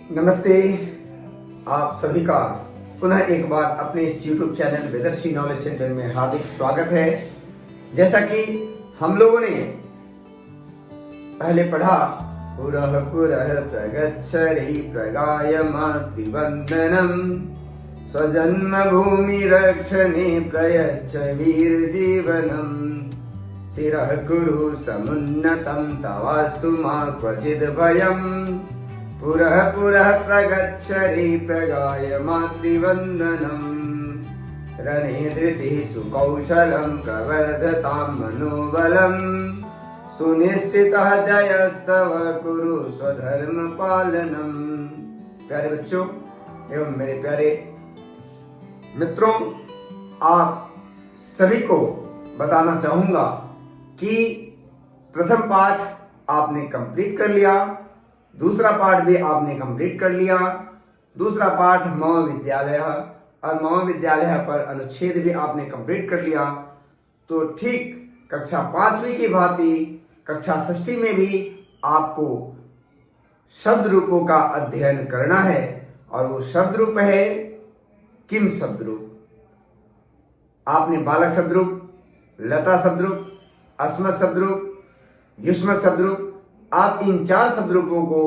नमस्ते। आप सभी का पुनः एक बार अपने इस YouTube चैनल वेदर्शी नॉलेज सेंटर में हार्दिक स्वागत है। जैसा कि हम लोगों ने पहले पढ़ा, पुरः पुरः प्रगच्छति प्रगायमातृवन्दनं स्वजन्मभूमि रक्षणे प्रयच्छ वीरजीवनं शिरः कुरु समुन्नतं तवास्तु मा क्वचिद् भयम् पुरः पुरः प्रगच्छति प्रगायमातृवन्दनं रणे धृतिः सुकौशलं प्रवर्धतां मनोबलं सुनिश्चितः जयस्तव कुरु स्वधर्म पालनम। प्यारे बच्चों एवं मेरे प्यारे मित्रों, आप सभी को बताना चाहूंगा कि प्रथम पाठ आपने कंप्लीट कर लिया, दूसरा पाठ भी आपने कंप्लीट कर लिया। दूसरा पाठ महाविद्यालय और महाविद्यालय पर अनुच्छेद भी आपने कंप्लीट कर लिया। तो ठीक कक्षा 5वीं की भांति कक्षा 6वीं में भी आपको शब्द रूपों का अध्ययन करना है और वो शब्द रूप है किम शब्द रूप। आपने बालक शब्द रूप, लता शब्द रूप, अस्मत् शब्द रूप, युष्मत् शब्द रूप, आप इन 4 शब्द रूपों को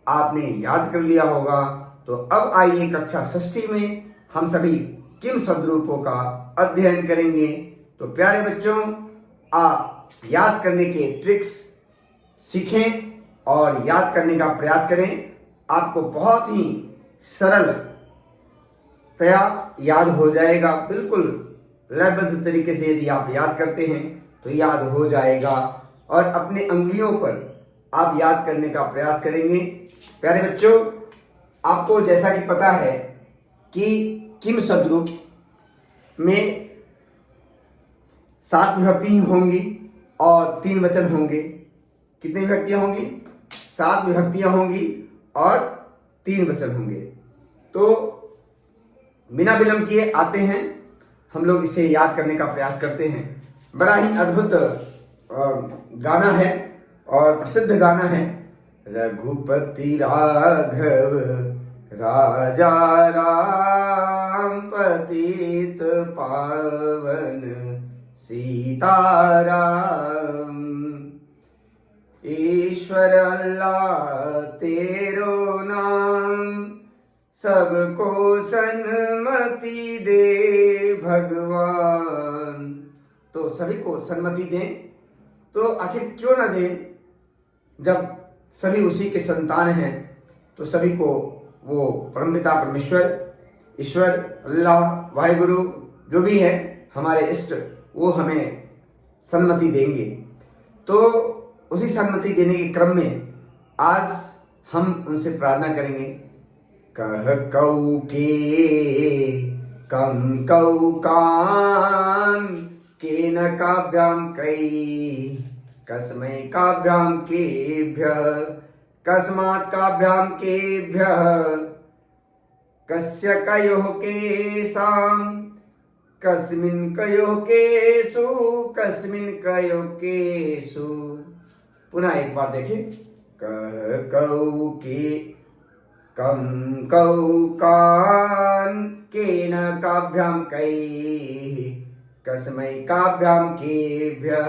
आपने याद कर लिया होगा। तो अब आइए कक्षा 6वीं में हम सभी किम शब्द रूपों का अध्ययन करेंगे। तो प्यारे बच्चों, आप याद करने के ट्रिक्स सीखें और याद करने का प्रयास करें। आपको बहुत ही सरलतया याद हो जाएगा। बिल्कुल लयबद्ध तरीके से यदि आप याद करते हैं तो याद हो जाएगा और अपने अंगुलियों पर आप याद करने का प्रयास करेंगे। प्यारे बच्चों, आपको जैसा कि पता है कि किम शब्द रूप में 7 विभक्ति होंगी और 3 वचन होंगे। कितनी विभक्तियां होंगी? 7 विभक्तियां होंगी और 3 वचन होंगे। तो बिना विलंब किए आते हैं, हम लोग इसे याद करने का प्रयास करते हैं। बड़ा ही अद्भुत गाना है और प्रसिद्ध गाना है। रघुपति राघव राजा राम पतित पावन सीताराम, ईश्वर अल्लाह तेरो नाम, सबको सन्मति दे भगवान। तो सभी को सन्मति दें, तो आखिर क्यों ना दें? जब सभी उसी के संतान हैं तो सभी को वो परमपिता परमेश्वर, ईश्वर, अल्लाह, वाहिगुरु जो भी है हमारे इष्ट, वो हमें सन्मति देंगे। तो उसी सन्मति देने के क्रम में आज हम उनसे प्रार्थना करेंगे। कह कौ के कम कौ कान के न काभ्याम कई कस्मै काभ्याम केभ्यः कस्मात् काभ्याम केभ्यः कस्य कयोः केषां कस्मिन् कयोः केषु कस्मिन् कयोः केषु। पुनः एक बार देखें। कह कौ के कम कौ कान केन काभ्याम कैः कस्मै काभ्याम केभ्यः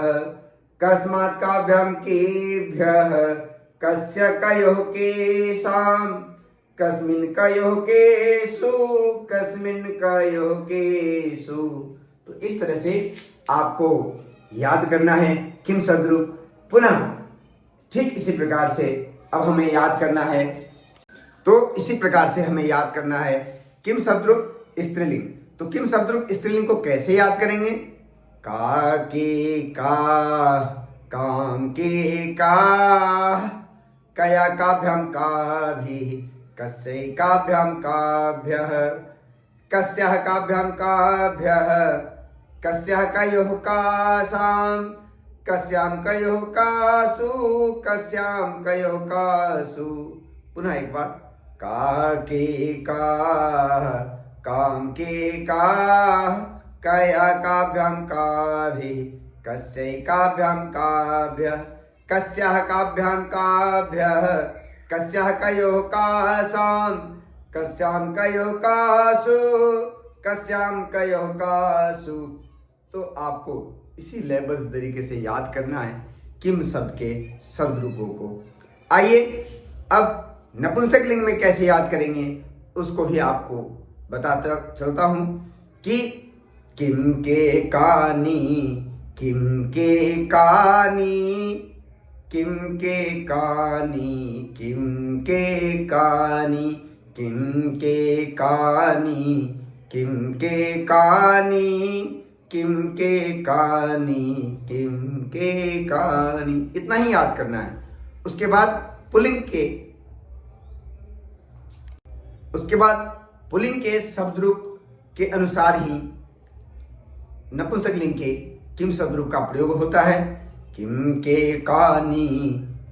कस्मात् काभ्याम केभ्यः कस्य कयोः केषां कस्मिन् कयोः केषु कस्मिन् कयोः केषु। तो इस तरह से आपको याद करना है किम शब्द रूप। पुनः ठीक इसी प्रकार से अब हमें याद करना है, तो इसी प्रकार से हमें याद करना है किम शब्द रूप स्त्रीलिंग। तो किम शब्द रूप स्त्रीलिंग को कैसे याद करेंगे? का के का, काम के का, कया काभ्याम काभि, कस्यै काभ्याम काभ्यः, कस्याः काभ्याम काभ्यः, कस्याः कयोः कासां, कस्यां कयोः कासु, कस्यां कयोः कासु। पुनः एक बार। का के का, काम के का, कया काभ्याम काभि, कस्यै काभ्याम काभ्यः, कस्याः काभ्यां काभ्यः कस्याः कयोः कासां कस्यां कयोः कासु कस्यां कयोः कासु। तो आपको इसी लयबद्ध तरीके से याद करना है किम शब्द के शब्द रूपों को। आइए अब नपुंसकलिंग में कैसे याद करेंगे उसको भी आपको बताता चलता हूं कि किम के कानी किम के कानी किम के कानी किम के कानी किम के कानी किम के कानी किम के कानी किम के कानी, इतना ही याद करना है। उसके बाद पुल्लिंग के शब्द रूप के अनुसार ही नपुंसकलिंग के किम शब्द रूप का प्रयोग होता है। किम के कानी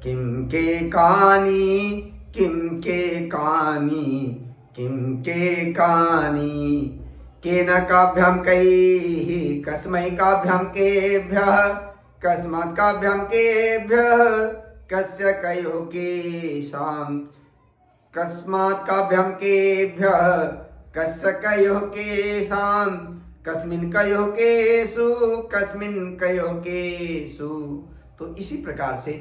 किम के कानी किम के कानी किम के कानी केन काभ्यां कैः कस्मै काभ्यां केभ्यः कस्मात् काभ्यां केभ्यः कस्य कयोः केषां कस्मात् काभ्यां केभ्यः कस्य कयोः केषां कस्मिन् कयोः केषु कस्मिन् कयोः केषु। तो इसी प्रकार से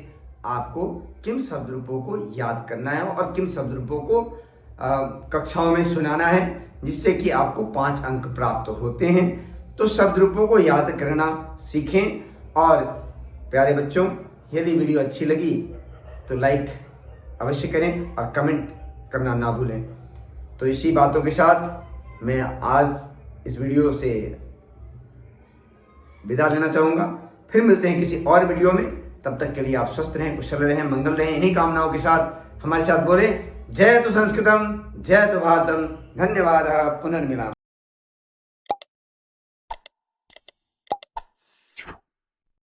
आपको किम शब्द रूपों को याद करना है और किम शब्द रूपों को कक्षाओं में सुनाना है, जिससे कि आपको 5 अंक प्राप्त होते हैं। तो शब्द रूपों को याद करना सीखें। और प्यारे बच्चों, यदि वीडियो अच्छी लगी तो लाइक अवश्य करें और कमेंट करना ना भूलें। तो इसी बातों के साथ मैं आज इस वीडियो से विदा लेना चाहूँगा। फिर मिलते हैं किसी और वीडियो में। तब तक के लिए आप स्वस्थ रहें, कुशल रहें, मंगल रहें। इन्हीं कामनाओं के साथ हमारे साथ बोले जय तु संस्कृतम जय तु भारतम। धन्यवाद। पुनर्मिलामः।